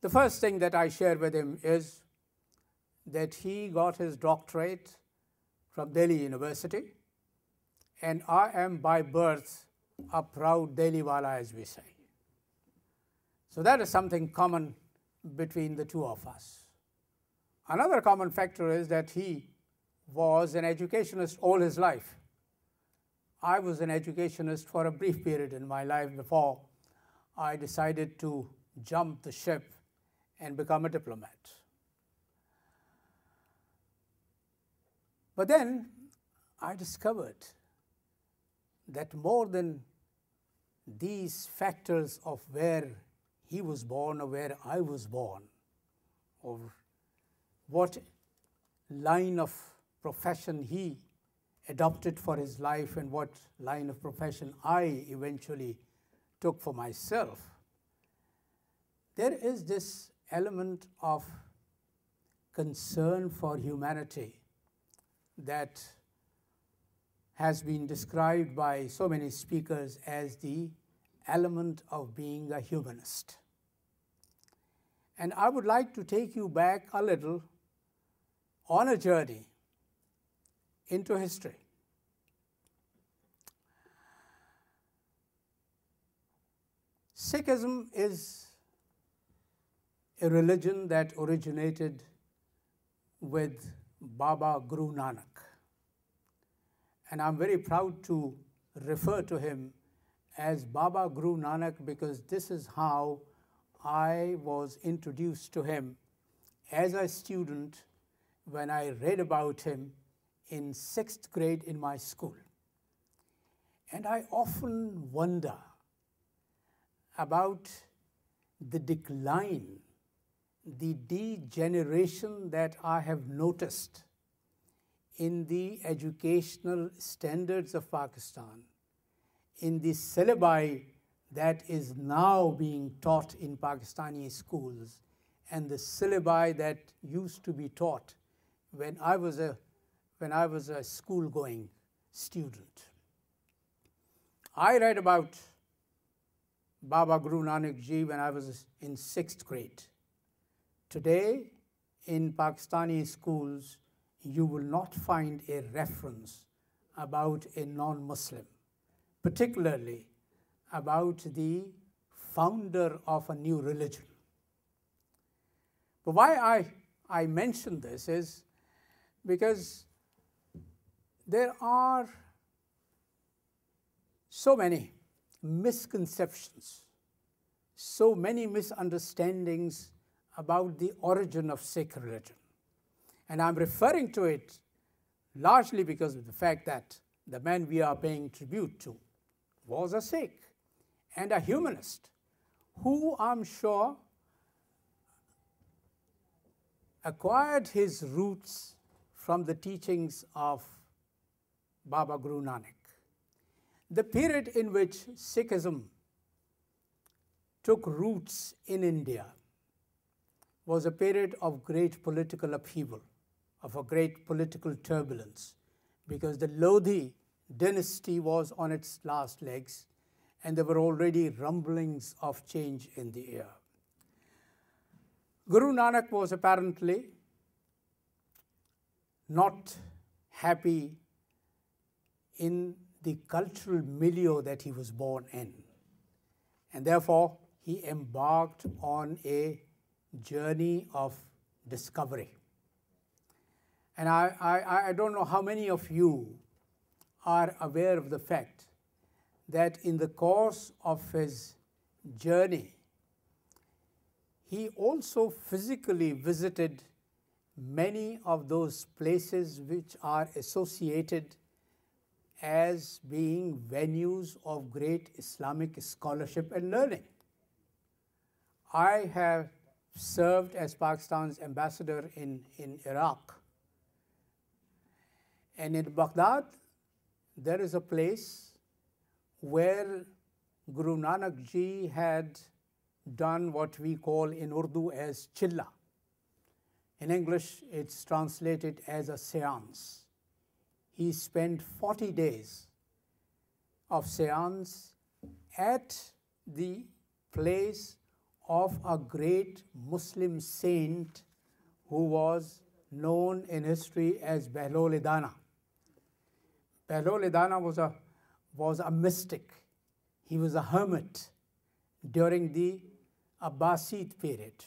The first thing that I share with him is that he got his doctorate from Delhi University, and I am by birth a proud Delhiwala, as we say. So that is something common between the two of us. Another common factor is that he was an educationist all his life. I was an educationist for a brief period in my life before I decided to jump the ship and become a diplomat. But then I discovered that more than these factors of where he was born or where I was born, or what line of profession he adopted for his life and what line of profession I eventually took for myself, there is this element of concern for humanity that has been described by so many speakers as the element of being a humanist. And I would like to take you back a little on a journey into history. Sikhism is a religion that originated with Baba Guru Nanak. And I'm very proud to refer to him as Baba Guru Nanak because this is how I was introduced to him as a student when I read about him in 6th grade in my school. And I often wonder about the decline, the degeneration that I have noticed in the educational standards of Pakistan, in the syllabi that is now being taught in Pakistani schools, and the syllabi that used to be taught when I was a school-going student. I read about Baba Guru Nanak Ji when I was in 6th grade. Today, in Pakistani schools, you will not find a reference about a non-Muslim, particularly about the founder of a new religion. But why I mention this is because there are so many misconceptions, so many misunderstandings about the origin of Sikh religion. And I'm referring to it largely because of the fact that the man we are paying tribute to was a Sikh and a humanist who, I'm sure, acquired his roots from the teachings of Baba Guru Nanak. The period in which Sikhism took roots in India was a period of great political upheaval, of a great political turbulence, because the Lodhi dynasty was on its last legs, and there were already rumblings of change in the air. Guru Nanak was apparently not happy in the cultural milieu that he was born in, and therefore he embarked on a journey of discovery. And I don't know how many of you are aware of the fact that in the course of his journey, he also physically visited many of those places which are associated as being venues of great Islamic scholarship and learning. I have served as Pakistan's ambassador in Iraq. And in Baghdad, there is a place where Guru Nanak Ji had done what we call in Urdu as chilla. In English, it's translated as a seance. He spent 40 days of seance at the place of a great Muslim saint who was known in history as Behlol-e-Dana. Behlol-e-Dana was a mystic. He was a hermit during the Abbasid period.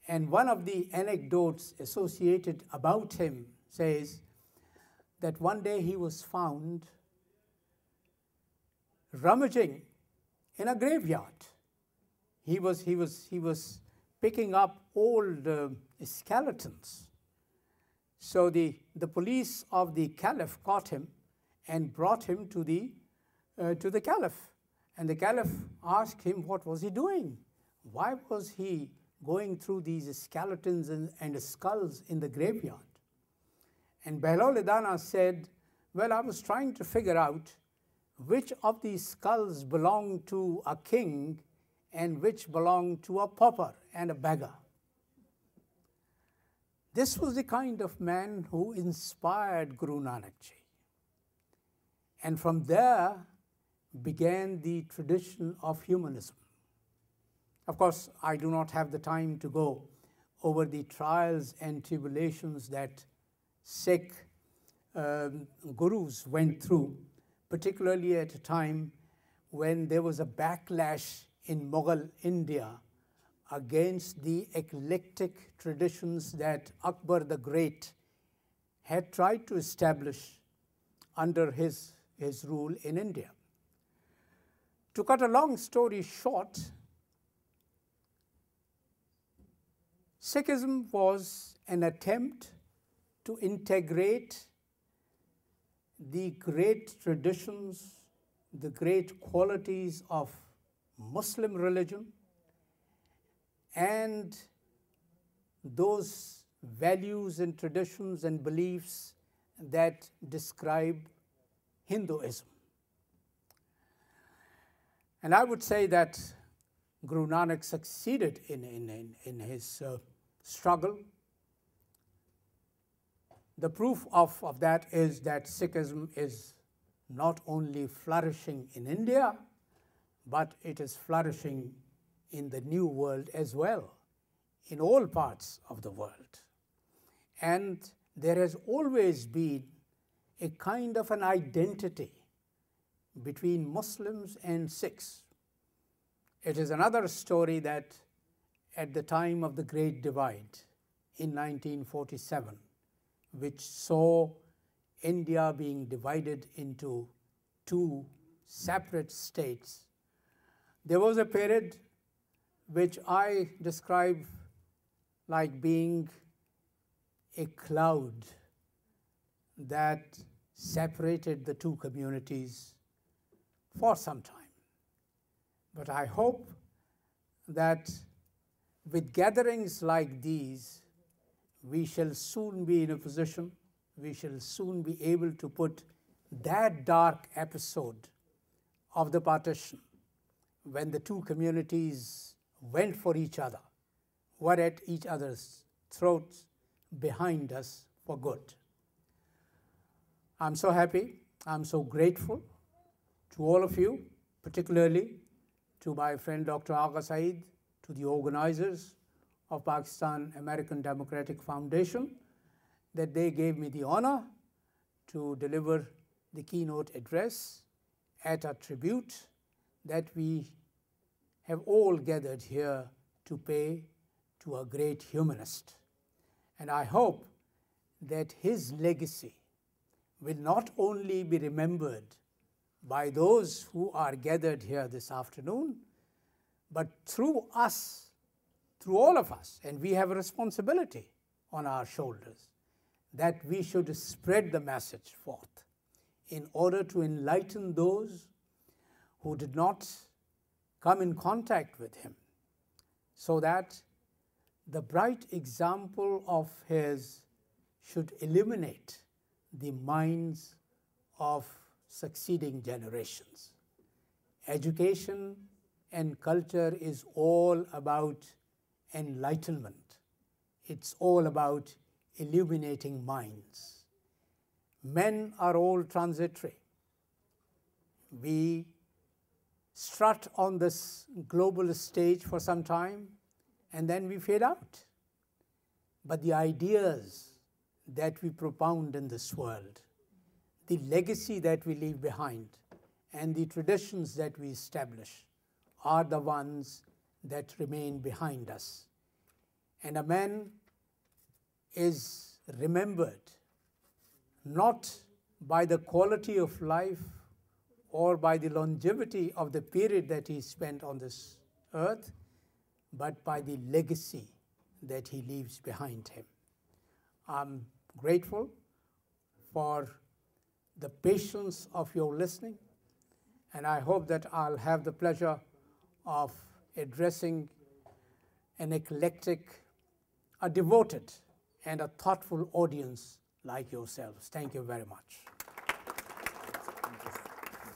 And one of the anecdotes associated about him says that one day he was found rummaging in a graveyard. He was picking up old skeletons. So the police of the caliph caught him and brought him to the caliph. And the caliph asked him what was he doing? Why was he going through these skeletons and skulls in the graveyard? And Behlol-e-Dana said, well, I was trying to figure out which of these skulls belonged to a king and which belonged to a pauper and a beggar. This was the kind of man who inspired Guru Nanak Ji. And from there began the tradition of humanism. Of course, I do not have the time to go over the trials and tribulations that Sikh gurus went through, particularly at a time when there was a backlash in Mughal India against the eclectic traditions that Akbar the Great had tried to establish under his rule in India. To cut a long story short, Sikhism was an attempt to integrate the great traditions, the great qualities of Muslim religion, and those values and traditions and beliefs that describe Hinduism. And I would say that Guru Nanak succeeded in his struggle. The proof of that is that Sikhism is not only flourishing in India, but it is flourishing in the New World as well, in all parts of the world. And there has always been a kind of an identity between Muslims and Sikhs. It is another story that at the time of the Great Divide in 1947, which saw India being divided into two separate states, there was a period which I describe like being a cloud that separated the two communities for some time. But I hope that with gatherings like these, we shall soon be in a position, we shall soon be able to put that dark episode of the partition, when the two communities went for each other, were at each other's throats, behind us for good. I'm so happy, I'm so grateful to all of you, particularly to my friend Dr. Agha Saeed, to the organizers of Pakistan American Democratic Foundation, that they gave me the honor to deliver the keynote address at a tribute that we have all gathered here to pay to a great humanist. And I hope that his legacy will not only be remembered by those who are gathered here this afternoon, but through us, through all of us, and we have a responsibility on our shoulders, that we should spread the message forth in order to enlighten those who did not come in contact with him, so that the bright example of his should illuminate the minds of succeeding generations. Education and culture is all about enlightenment. It's all about illuminating minds. Men are all transitory. We strut on this global stage for some time, and then we fade out. But the ideas that we propound in this world, the legacy that we leave behind, and the traditions that we establish are the ones that remain behind us. And a man is remembered not by the quality of life or by the longevity of the period that he spent on this earth, but by the legacy that he leaves behind him. I'm grateful for the patience of your listening, and I hope that I'll have the pleasure of addressing an eclectic, a devoted, and a thoughtful audience like yourselves. Thank you very much.